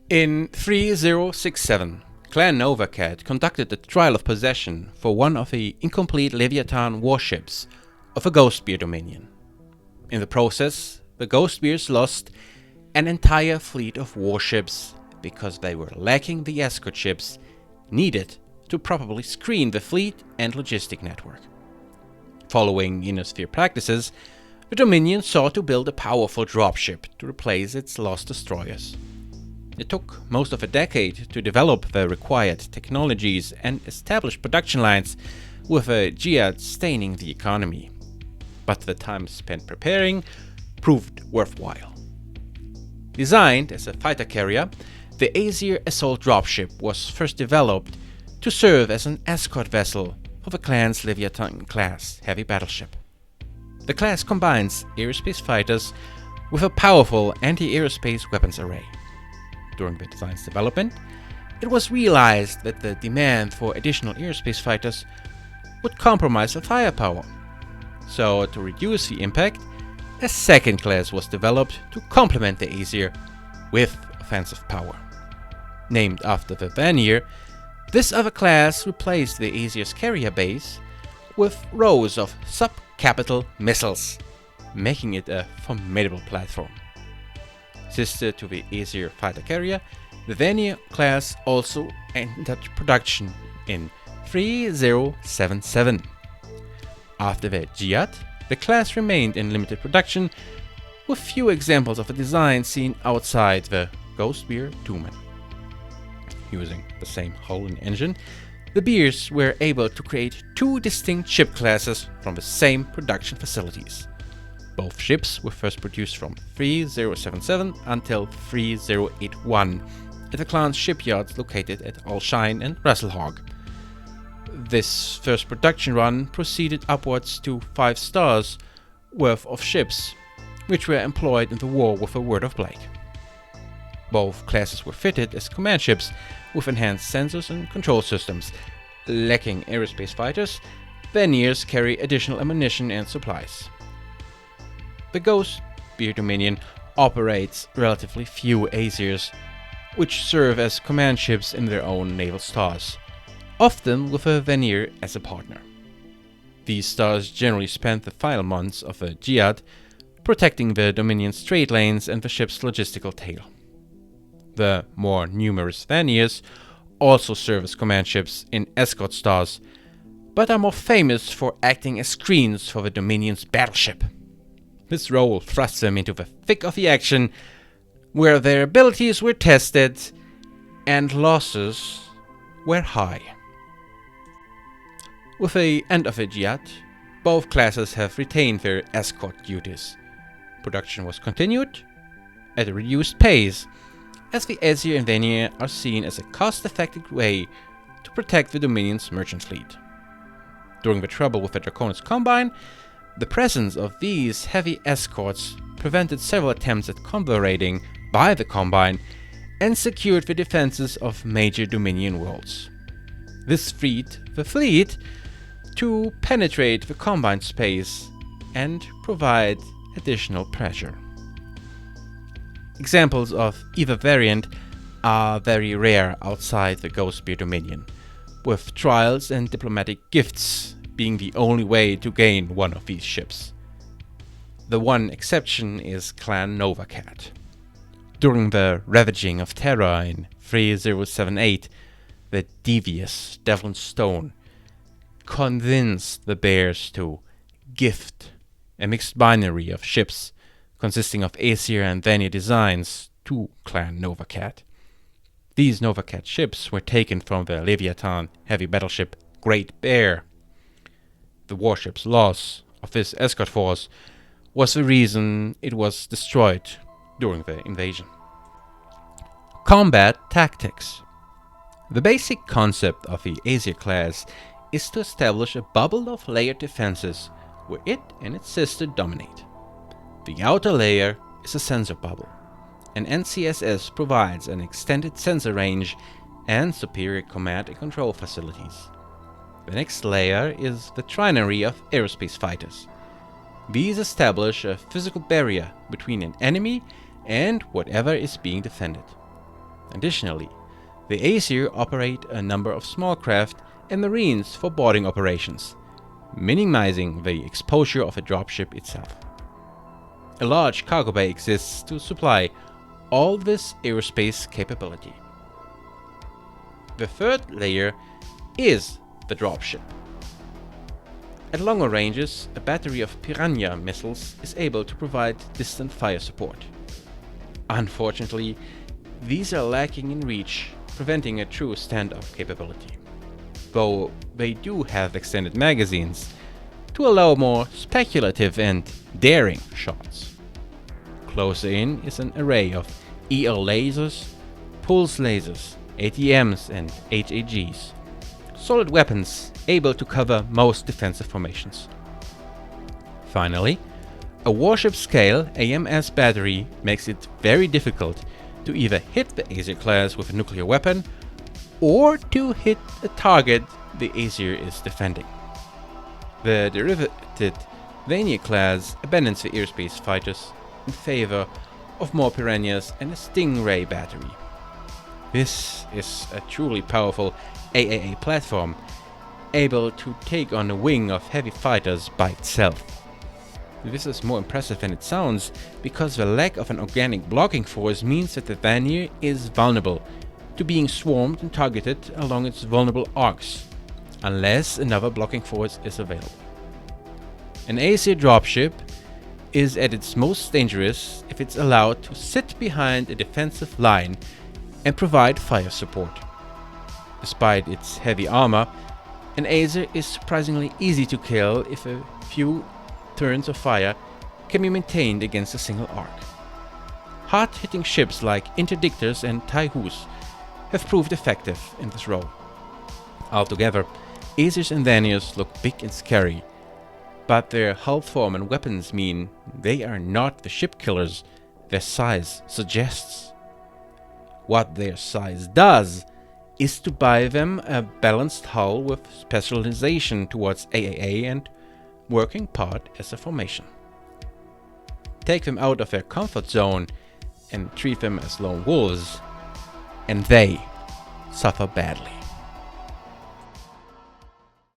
In 3067, Clan Novacat conducted a trial of possession for one of the incomplete Leviathan warships of a Ghostbeard dominion. In the process, the Ghostbeards lost an entire fleet of warships because they were lacking the escort ships needed to properly screen the fleet and logistic network. Following Ionosphere practices, the Dominion sought to build a powerful dropship to replace its lost destroyers. It took most of a decade to develop the required technologies and establish production lines, with a GIAD staining the economy. But the time spent preparing proved worthwhile. Designed as a fighter carrier, the Aesir Assault DropShip was first developed to serve as an escort vessel for the clan's Leviathan class heavy battleship. The class combines aerospace fighters with a powerful anti-aerospace weapons array. During the design's development, it was realized that the demand for additional aerospace fighters would compromise the firepower. So, to reduce the impact, a second class was developed to complement the Aesir with offensive power. Named after the Vanir, this other class replaced the Aesir's carrier base with rows of sub-capital missiles, making it a formidable platform. Sister to the Aesir fighter carrier, the Vanir class also entered production in 3077. After the GIAD, the class remained in limited production, with few examples of a design seen outside the Ghostbeard touman. Using the same hull and engine, the Beers were able to create two distinct ship classes from the same production facilities. Both ships were first produced from 3077 until 3081 at the clan's shipyards located at Alshine and Rasselhog. This first production run proceeded upwards to 5 stars worth of ships, which were employed in the war with the Word of Blade. Both classes were fitted as command ships with enhanced sensors and control systems. Lacking aerospace fighters, Vanirs carry additional ammunition and supplies. The Ghostbeard Dominion operates relatively few Aesirs, which serve as command ships in their own naval stars, often with a Vanir as a partner. These stars generally spend the final months of a GIAD protecting the Dominion's trade lanes and the ship's logistical tail. The more numerous Vanirs also serve as command ships in escort stars, but are more famous for acting as screens for the Dominion's battleship. This role thrusts them into the thick of the action, where their abilities were tested and losses were high. With the end of the GIAD, both classes have retained their escort duties. Production was continued at a reduced pace, as the Aesir and Vanir are seen as a cost-effective way to protect the Dominion's merchant fleet. During the trouble with the Draconis Combine, the presence of these heavy escorts prevented several attempts at combo raiding by the Combine and secured the defenses of major Dominion worlds. This freed the fleet to penetrate the Combine space and provide additional pressure. Examples of either variant are very rare outside the Ghostbeard Dominion, with trials and diplomatic gifts being the only way to gain one of these ships. The one exception is Clan Novacat. During the ravaging of Terra in 3078, the devious Devlin Stone convinced the Bears to gift a mixed binary of ships consisting of Aesir and Vanir designs to Clan Novacat. These Novacat ships were taken from the Leviathan heavy battleship Great Bear. The warship's loss of this escort force was the reason it was destroyed during the invasion. Combat tactics. The basic concept of the Aesir class is to establish a bubble of layered defenses where it and its sister dominate. The outer layer is a sensor bubble, and NCSS provides an extended sensor range and superior command and control facilities. The next layer is the trinary of aerospace fighters. These establish a physical barrier between an enemy and whatever is being defended. Additionally, the Aesir operate a number of small craft and marines for boarding operations, minimizing the exposure of a dropship itself. A large cargo bay exists to supply all this aerospace capability. The third layer is the dropship. At longer ranges, a battery of Piranha missiles is able to provide distant fire support. Unfortunately, these are lacking in reach, preventing a true standoff capability, though they do have extended magazines to allow more speculative and daring shots. Closer in is an array of EL lasers, pulse lasers, ATMs and HAGs, solid weapons able to cover most defensive formations. Finally, a warship-scale AMS battery makes it very difficult to either hit the Aesir class with a nuclear weapon or to hit a target the Aesir is defending. The derivative Vanir class abandons the aerospace fighters in favor of more Piranhas and a Stingray battery. This is a truly powerful AAA platform, able to take on a wing of heavy fighters by itself. This is more impressive than it sounds, because the lack of an organic blocking force means that the Vanir is vulnerable to being swarmed and targeted along its vulnerable arcs, unless another blocking force is available. An Aesir dropship is at its most dangerous if it's allowed to sit behind a defensive line and provide fire support. Despite its heavy armor, an Aesir is surprisingly easy to kill if a few turns of fire can be maintained against a single arc. Hard-hitting ships like Interdictors and Taihus have proved effective in this role. Altogether, Aesirs and Vanirs look big and scary, but their hull form and weapons mean they are not the ship killers their size suggests. What their size does is to buy them a balanced hull with specialization towards AAA and working part as a formation. Take them out of their comfort zone and treat them as lone wolves, and they suffer badly.